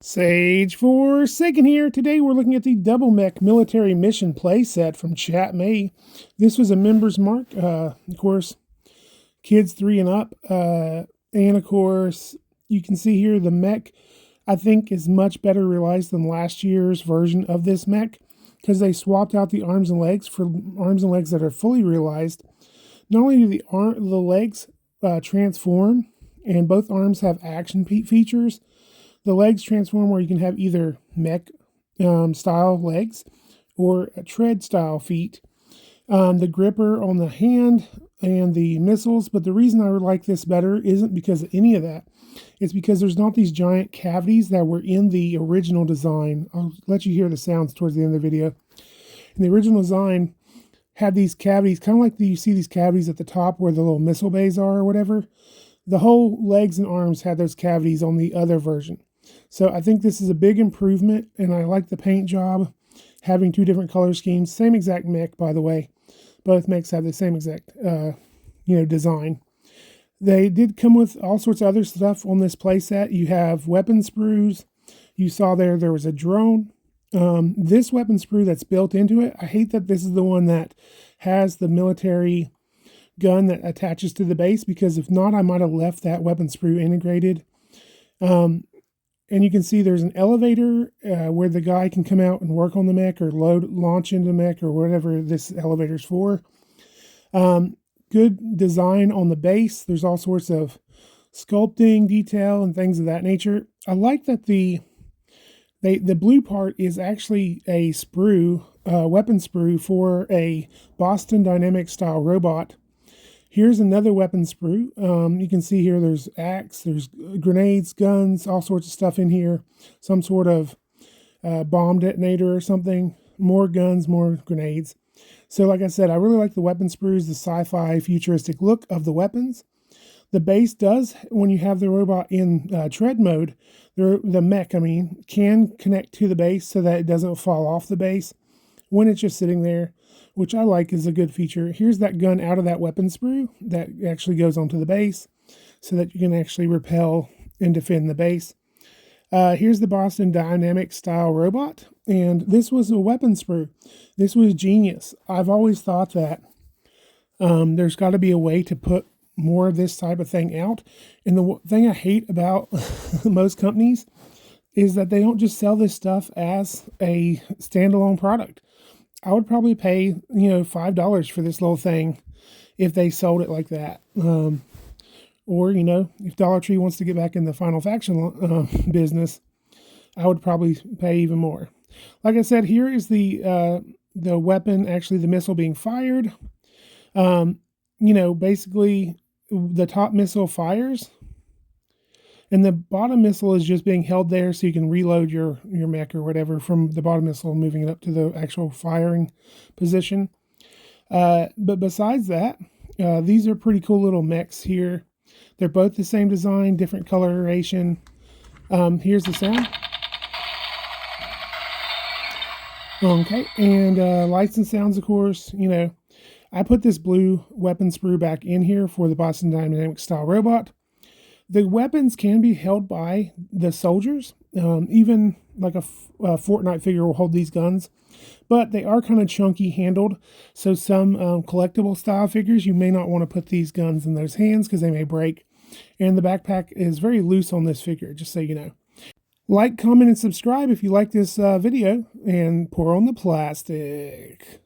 Sageforsaken here. Today we're looking at the Double Mech Military Mission Playset from Chap. This was a member's mark. Of course, kids 3 and up. And of course, you can see here the mech, I think, is much better realized than last year's version of this mech because they swapped out the arms and legs for arms and legs that are fully realized. Not only do the legs transform, and both arms have action features. The legs transform where you can have either mech style legs or tread style feet. The gripper on the hand and the missiles, but the reason I like this better isn't because of any of that. It's because there's not these giant cavities that were in the original design. I'll let you hear the sounds towards the end of the video. In the original design, had these cavities, kind of like you see these cavities at the top where the little missile bays are or whatever. The whole legs and arms had those cavities on the other version. So I think this is a big improvement, and I like the paint job, having 2 different color schemes. Same exact mech, by the way. Both mechs have the same exact, design. They did come with all sorts of other stuff on this playset. You have weapon sprues. You saw there was a drone. This weapon sprue that's built into it, I hate that this is the one that has the military gun that attaches to the base, because if not, I might have left that weapon sprue integrated. And you can see there's an elevator where the guy can come out and work on the mech or launch into the mech or whatever this elevator's for. Good design on the base. There's all sorts of sculpting, detail, and things of that nature. I like that the blue part is actually a sprue, weapon sprue for a Boston Dynamics style robot. Here's another weapon sprue. You can see here there's axe, there's grenades, guns, all sorts of stuff in here. Some sort of bomb detonator or something. More guns, more grenades. So like I said, I really like the weapon sprues, the sci-fi futuristic look of the weapons. The base does, when you have the robot in tread mode, the mech, can connect to the base so that it doesn't fall off the base when it's just sitting there, which I like is a good feature. Here's that gun out of that weapon sprue that actually goes onto the base so that you can actually repel and defend the base. Here's the Boston Dynamics style robot, and this was a weapon sprue. This was genius. I've always thought that there's got to be a way to put more of this type of thing out. And the thing I hate about most companies is that they don't just sell this stuff as a standalone product. I would probably pay, $5 for this little thing if they sold it like that. Or, if Dollar Tree wants to get back in the Final Faction business, I would probably pay even more. Like I said, here is the weapon, actually the missile being fired. Basically the top missile fires, and the bottom missile is just being held there so you can reload your mech or whatever from the bottom missile, moving it up to the actual firing position. But besides that, these are pretty cool little mechs here. They're both the same design, different coloration. Here's the sound. Okay, and lights and sounds, of course. I put this blue weapon sprue back in here for the Boston Dynamics style robot. The weapons can be held by the soldiers. Even like a Fortnite figure will hold these guns, but they are kind of chunky handled. So some collectible style figures, you may not want to put these guns in those hands because they may break. And the backpack is very loose on this figure, just so you know. Like, comment, and subscribe if you like this video, and pour on the plastic.